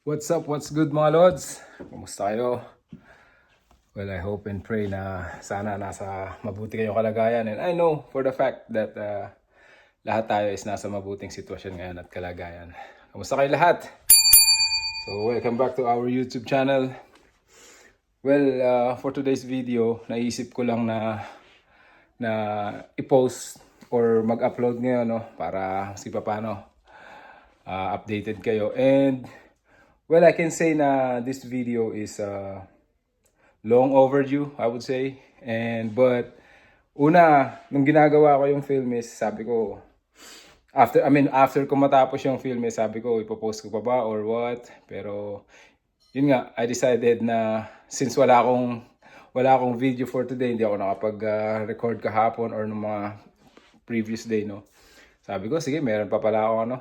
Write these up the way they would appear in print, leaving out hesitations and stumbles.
What's up? What's good mga Lods? Kumusta kayo? Well, I hope and pray na sana nasa mabuti kayong kalagayan. And I know for the fact that lahat tayo is nasa mabuting sitwasyon ngayon at kalagayan. Kumusta kayo lahat? So, welcome back to our YouTube channel. Well, for today's video, naisip ko lang na i-post or mag-upload ngayon, no? Para si paano updated kayo. And well, I can say na this video is long overdue, I would say. But una, nung ginagawa ko yung film is, sabi ko, after ko matapos yung film is, sabi ko, ipopost ko pa ba or what? Pero yun nga, I decided na since wala akong video for today, hindi ako nakapag-record kahapon or nung mga previous day, no. Sabi ko, sige, meron pa pala ako,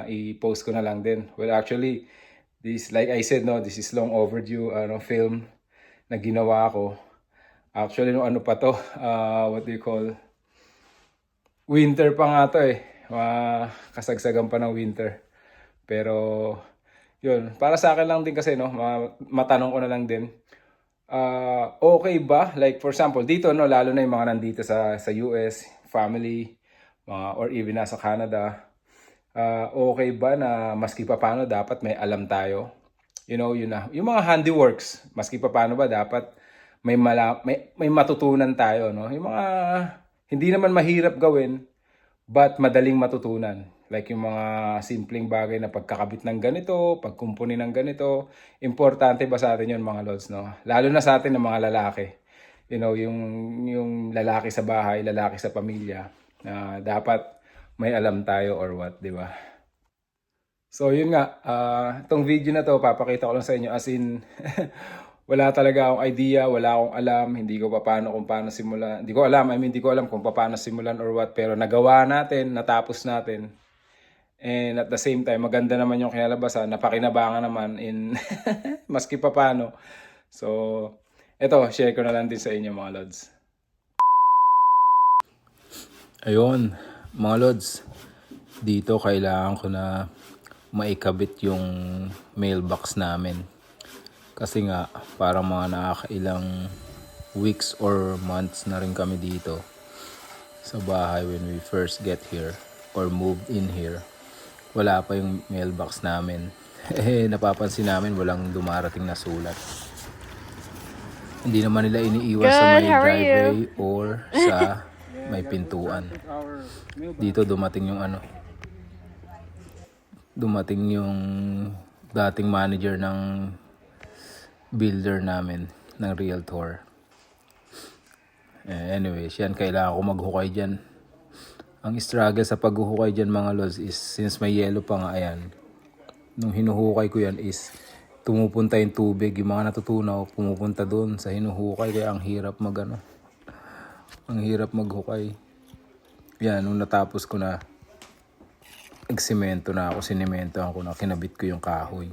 i-post ko na lang din. Well, actually, this, like I said, no, this is long overdue film na ginawa ko. Actually, no, ano pa to, what do you call, winter pa nga to eh. Kasagsagan pa ng winter. Pero, yun, para sa akin lang din kasi, no, matanong ko na lang din. Okay ba? Like, for example, dito, no, lalo na yung mga nandito sa US, family, or even nasa Canada, okay ba na maski pa paano dapat may alam tayo? You know, yun na. Yung mga handiworks, maski pa paano ba dapat may matutunan tayo, no? Yung mga hindi naman mahirap gawin, but madaling matutunan. Like yung mga simpleng bagay na pagkakabit ng ganito, pagkumpuni ng ganito. Importante ba sa atin yun, mga Lods, no? Lalo na sa atin ng mga lalaki. You know, yung lalaki sa bahay, lalaki sa pamilya, dapat may alam tayo or what, di ba? So yun nga, itong video na to, papakita ko lang sa inyo as in, wala talaga akong idea, wala akong alam, hindi ko paano simulan, hindi ko alam kung paano simulan or what, pero nagawa natin, natapos natin. And at the same time, maganda naman yung kinalabasan, napakinabangan naman in maski paano. So, eto, share ko na lang din sa inyo mga Lods. Ayun, mga Lods, dito kailangan ko na maikabit yung mailbox namin. Kasi nga, parang mga nakakailang weeks or months na rin kami dito sa bahay when we first get here or moved in here. Wala pa yung mailbox namin. Napapansin namin walang dumarating na sulat. Hindi naman nila iniiwan sa may driveway or sa may pintuan. Dito dumating yung dating manager ng builder namin, ng realtor. Anyways, yan, kailangan ko maghukay dyan. Ang struggle sa paghuhukay dyan, mga Lods, is since may yellow pa nga, ayan, nung hinuhukay ko yan is tumupunta yung tubig, yung mga natutunaw pumupunta doon sa hinuhukay, kaya ang hirap maghukay. Yan, nung natapos ko na, sinementohan ko na, kinabit ko yung kahoy.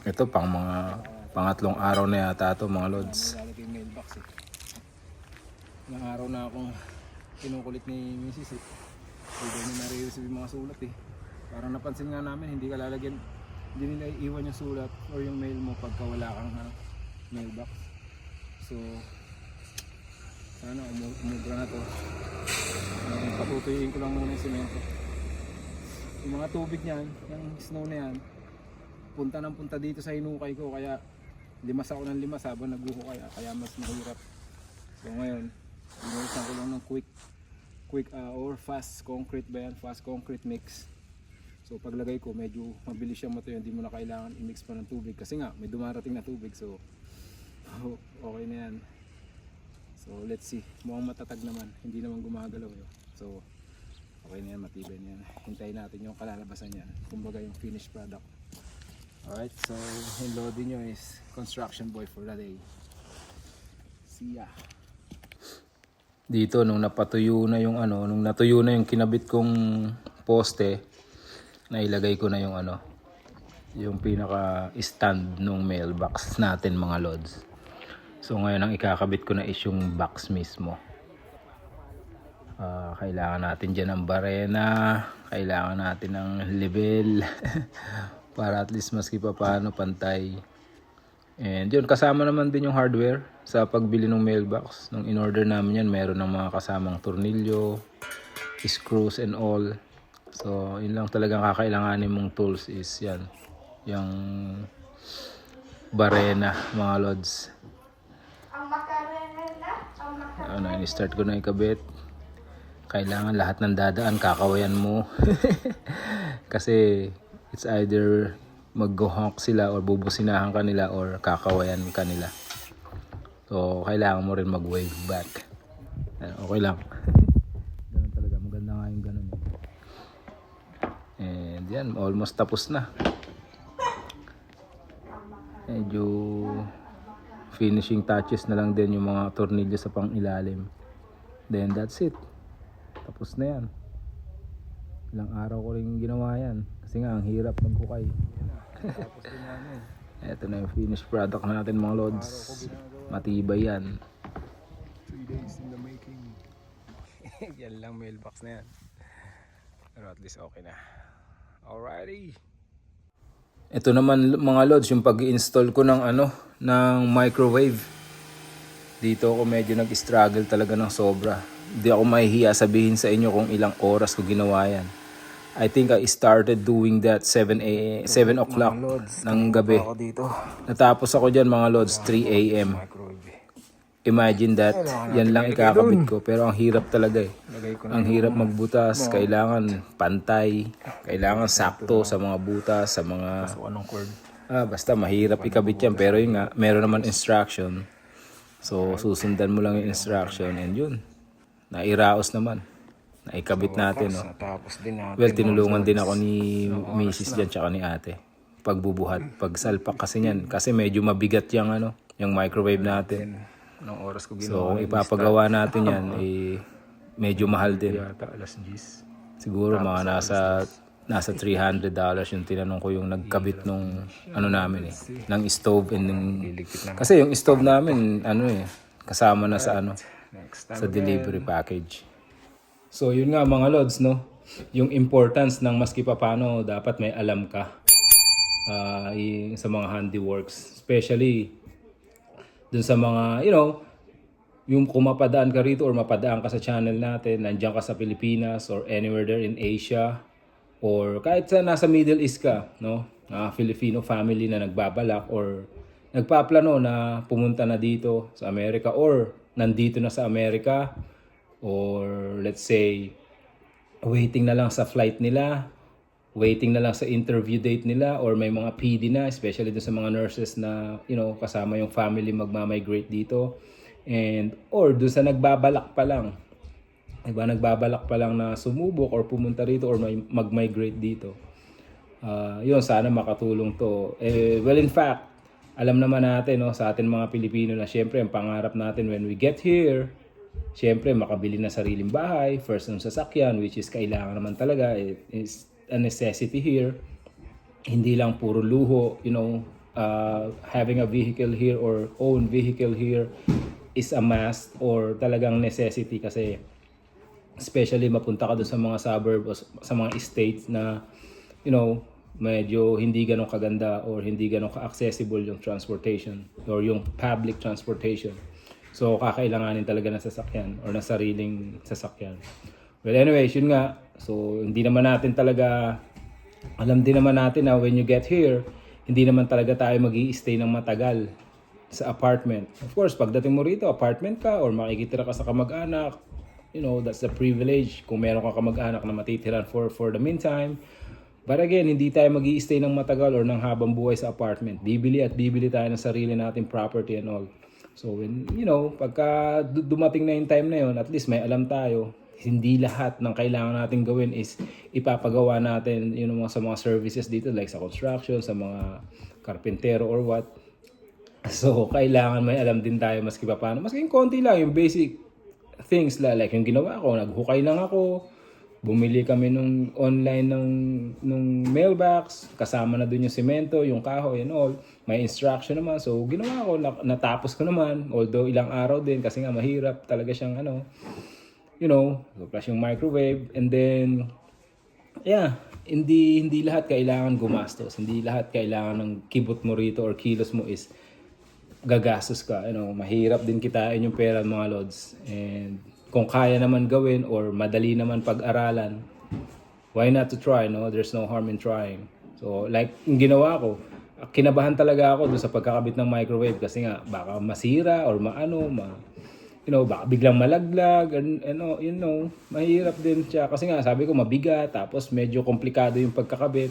Ito pang mga pangatlong araw na yata ito, mga Lods. Ilang araw na akong kinukulit ni Mrs. Hindi na nare-receive yung mga sulat eh. Parang napansin nga namin, hindi nila iiwan yung sulat or yung mail mo pagka wala kang mailbox. So, sana umubra na to. Patutuyuin ko lang muna yung semento. Yung mga tubig niyan, yung snow na yan, punta dito sa hinukay ko, kaya limas ako ng limas habang naghuhukay, kaya mas mahirap. So ngayon, ginamitan ko lang ng quick or fast concrete ba yan, fast concrete mix. So paglagay ko, medyo mabilis siyang matuyo, hindi mo na kailangan i-mix pa ng tubig kasi nga may dumarating na tubig, so okay na yan. So let's see, mukhang matatag naman, hindi naman gumagalaw yun. So okay na yan, matibay na yan. Hintayin natin yung kalalabasan yan, kumbaga yung finished product. Alright, so yung loading nyo is construction boy for the day. See ya. Dito nung natuyo na yung kinabit kong poste, nailagay ko na yung pinaka stand nung mailbox natin, mga Lods. So ngayon ang ikakabit ko na is yung box mismo. Kailangan natin dyan ng barena, kailangan natin ng level para at least maski pa paano pantay. And yun, kasama naman din yung hardware sa pagbili ng mailbox. Nung in-order namin yan, meron ng mga kasamang tornilyo, screws and all. So, yun lang talagang kakailanganin mong tools is yan. Yung barena, mga lods. Ano, in-start ko na ikabit. Kailangan lahat ng dadaan, kakawayan mo. Kasi, it's either mag-honk sila or bubusinahan ka nila or kakawayan ka nila. So, kailangan mo rin mag-wave back. Okay lang. Ganun talaga. Maganda nga yung ganun. And yan, almost tapos na. Medyo finishing touches na lang din yung mga tornilyo sa pang ilalim. Then that's it. Tapos na yan. Ilang araw ko rin ginawa yan. Kasi nga, ang hirap magkukay. Tapos din namin. Ito na yung finished product natin mga lods. Matibay yan. 3 days in the making. Yan lang mailbox na yan. Pero at least okay na. Alrighty. Ito naman mga lods, yung pag-install ko ng ng microwave. Dito ako medyo nag-struggle talaga ng sobra. Hindi ako mahihiya sabihin sa inyo kung ilang oras ko ginawa yan. I think I started doing that 7 o'clock ng gabi. Natapos ako dyan mga lods 3 a.m. Imagine that. Yan lang ikakabit ko. Pero ang hirap talaga eh. Ang hirap magbutas. Kailangan pantay. Kailangan sakto sa mga butas. Sa mga... basta mahirap ikabit yan. Pero yun nga, meron naman instruction. So susundan mo lang yung instruction. And yun. Nairaos naman. Naikabit natin. No? Well, tinulungan din ako ni Mrs. dyan tsaka ni ate. Pagbubuhat. Pagsalpak kasi yan. Kasi medyo mabigat yung, yung microwave natin. Anong oras ko ginawa? So, kung ipapagawa natin yan, medyo mahal din. Alas 10. Siguro mga nasa $300 yung tinanong ko yung nagkabit nung namin ng stove and kasi yung stove namin kasama na sa sa delivery package. So yun nga mga lods, no, yung importance ng maski papano dapat may alam ka sa mga handiworks, especially dun sa mga yung kung mapadaan ka rito or mapadaan ka sa channel natin, nandiyan ka sa Pilipinas or anywhere there in Asia or kahit sa nasa Middle East ka, no? Filipino family na nagbabalak or nagpaplano na pumunta na dito sa Amerika or nandito na sa Amerika or let's say waiting na lang sa flight nila, waiting na lang sa interview date nila or may mga PD na, especially dun sa mga nurses na kasama yung family magma-migrate dito. And or doon sa nagbabalak pa lang, diba, nagbabalak pa lang na sumubok or pumunta rito or mag-migrate dito. Yun, sana makatulong to. Well, in fact, alam naman natin sa atin mga Pilipino na syempre ang pangarap natin when we get here, syempre makabili na sariling bahay, first ng sasakyan, which is kailangan naman talaga, is a necessity here. Hindi lang puro luho, having a vehicle here or own vehicle here is a must or talagang necessity kasi especially mapunta ka doon sa mga suburbs, sa mga estates na medyo hindi ganun kaganda or hindi ganun ka-accessible yung transportation or yung public transportation. So kakailanganin talaga ng sasakyan or ng sariling sasakyan. Well anyways, yun nga. So hindi naman natin talaga, alam din naman natin na when you get here, hindi naman talaga tayo mag-i-stay ng matagal sa apartment. Of course, pagdating mo rito, apartment ka or makikitira ka sa kamag-anak, that's the privilege kung meron ka kamag-anak na matitiran for the meantime. But again, hindi tayo mag-i-stay ng matagal or ng habang buhay sa apartment. Bibili at bibili tayo ng sarili nating property and all. So when, pagka dumating na yung time na yun, at least may alam tayo. Hindi lahat ng kailangan natin gawin is ipapagawa natin sa mga services dito like sa construction, sa mga karpentero or what. So kailangan may alam din tayo maski pa paano. Maski yung konti lang, yung basic things like yung ginawa ko, naghukay lang ako. Bumili kami nung online nung mailbox, kasama na dun yung semento, yung kahoy and all. May instruction naman. So ginawa ko, natapos ko naman. Although ilang araw din kasi nga mahirap talaga siyang plus yung microwave. And then, yeah, hindi lahat kailangan gumastos. Hindi lahat kailangan ng kibot mo rito or kilos mo is gagastos ka. Mahirap din kitain yung pera, mga lods. And kung kaya naman gawin or madali naman pag-aralan, why not to try, no? There's no harm in trying. So, like, yung ginawa ko, kinabahan talaga ako doon sa pagkakabit ng microwave kasi nga, baka masira or baka biglang malaglag, mahirap din siya. Kasi nga, sabi ko, mabigat, tapos medyo komplikado yung pagkakabit.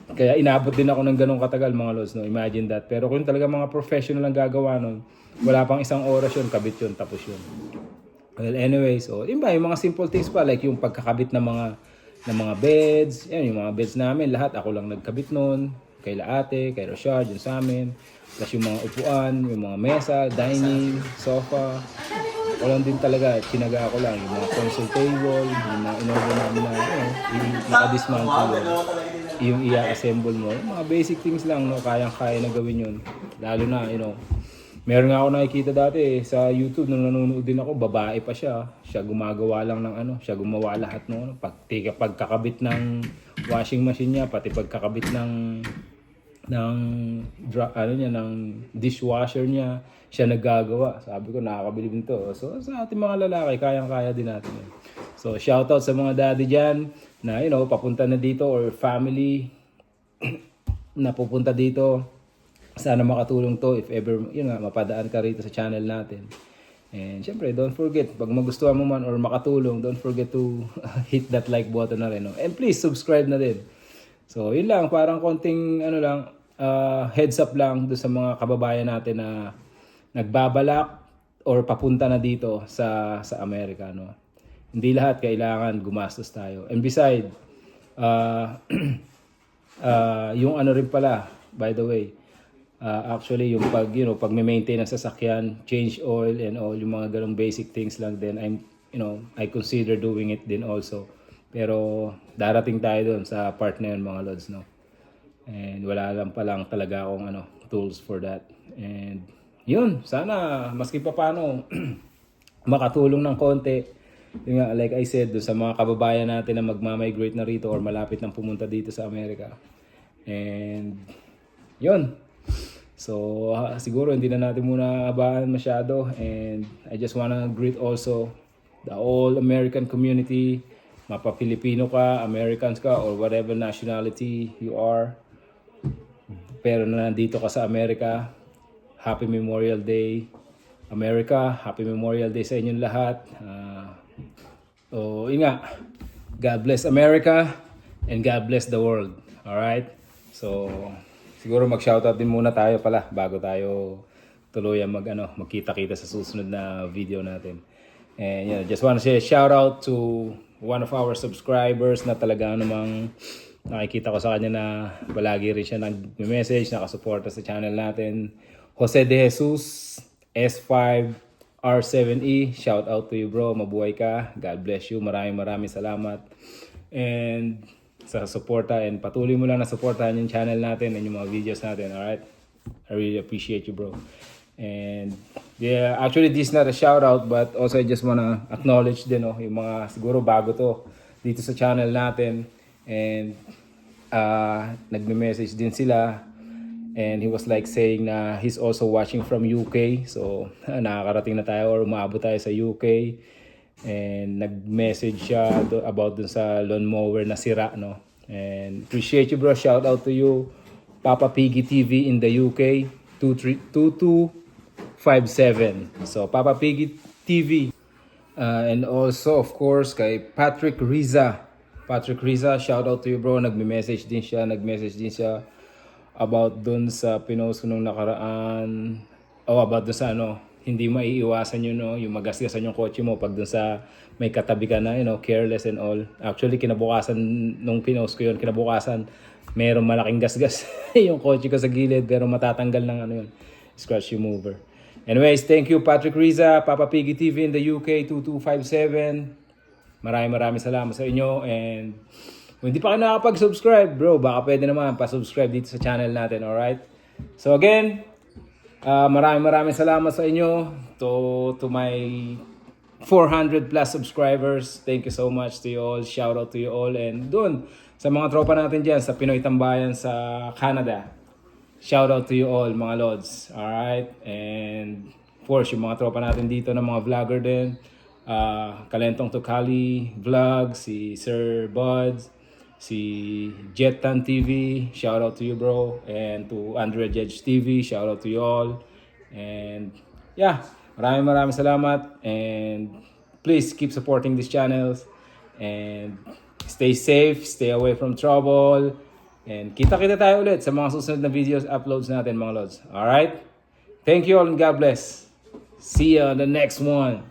Kaya inabot din ako ng ganong katagal, mga lods, no? Imagine that. Pero kung talaga mga professional ang gagawa nun, wala pang 1 oras yun, kabit yun, tapos yun. Well, anyway, so, yung mga simple things pa, like yung pagkakabit ng mga beds, yung mga beds namin, lahat ako lang nagkabit nun, kay Laate, kay Rashad, yun sa amin. Tapos yung mga upuan, yung mga mesa, dining, sofa. Walang din talaga, tinaga ko lang. Yung mga console table, yung mga in-order namin na, naka-dismantle yung i-assemble mo. Yung mga basic things lang, no, kayang-kaya na gawin yun. Lalo na, meron nga ako nakikita dati sa YouTube nung nanonood din ako, babae pa siya. Siya gumagawa lang ng siya gumawa lahat no. Pagkakabit ng washing machine niya, pati pagkakabit ng dishwasher niya, siya naggagawa. Sabi ko, nakakabilib nito. So sa ating mga lalaki, kayang-kaya din natin yun. So shoutout sa mga daddy dyan na papunta na dito or family na pupunta dito. Sana makatulong to if ever mapadaan ka rito sa channel natin. And syempre, don't forget, pag magustuhan mo man or makatulong, don't forget to hit that like button na rin. No? And please, subscribe na din. So, yun lang, parang konting heads up lang do sa mga kababayan natin na nagbabalak or papunta na dito sa Amerika. No? Hindi lahat kailangan gumastos tayo. And beside, yung rin pala, by the way, actually yung pag maintain ng sasakyan, change oil and all yung mga ganung basic things lang din, I consider doing it din also. Pero darating tayo doon sa part na yun, mga lods, no. And wala lang pa lang talaga akong tools for that. And yun, sana maski pa paano makatulong ng konti. Yung nga, like I said, doon sa mga kababayan natin na magmamigrate na rito or malapit nang pumunta dito sa Amerika. And yun. So, siguro hindi na natin muna abahan masyado. And I just wanna greet also the all American community. Mapa-Filipino ka, Americans ka, or whatever nationality you are. Pero na nandito ka sa Amerika, Happy Memorial Day. America, Happy Memorial Day sa inyong lahat. Yun nga, God bless America and God bless the world. Alright? So, siguro mag-shoutout din muna tayo pala bago tayo tuluyan magkita-kita sa susunod na video natin. And just want to say a shout out to one of our subscribers na talaga namang nakikita ko sa kanya na palagi rin siya nag-message, nakasuporta sa channel natin. Jose De Jesus, S5R7E, shout out to you bro, mabuhay ka, God bless you, maraming salamat. And sa suporta, and patuloy mo lang na suportahan yung channel natin and yung mga videos natin, alright? I really appreciate you bro. And yeah, actually this is not a shout out but also I just wanna acknowledge din yung mga siguro bago to dito sa channel natin. And nagme-message din sila and he was like saying na he's also watching from UK. So nakakarating na tayo or umaabot tayo sa UK. And nag-message siya about dun sa lawnmower na sira, no? And appreciate you bro, shout out to you, Papa Piggy TV in the UK, 2257. So Papa Piggy TV. And also of course kay Patrick Riza, shout out to you bro, nagme-message din siya about dun sa pinost ko nung nakaraan, about dun sa hindi maiiwasan yun, yung magasgasan yung kotse mo pag dun sa may katabi ka na, careless and all. Actually, kinabukasan nung pinost ko yun, meron malaking gasgas yung kotse ko sa gilid, pero matatanggal ng scratch remover. Anyways, thank you Patrick Riza, Papa Piggy TV in the UK, 2257. Maraming salamat sa inyo. And kung hindi pa kayo nakapag-subscribe, bro, baka pwede naman pa-subscribe dito sa channel natin, alright? So again, maraming salamat sa inyo to my 400 plus subscribers. Thank you so much to you all. Shout out to you all. And doon Sa mga tropa natin dyan sa Pinoy Tambayan sa Canada, shout out to you all mga lods. Alright? And of course, yung mga tropa natin dito na mga vlogger din. Kalentong Tukali Vlog, si Sir Buds, si Jetan TV, shout out to you bro. And to Andrea Judge TV, shout out to you all. And yeah, maraming salamat. And please keep supporting these channels. And stay safe, stay away from trouble. And kita-kita tayo ulit sa mga susunod na videos uploads natin mga lods. Alright? Thank you all and God bless. See you on the next one.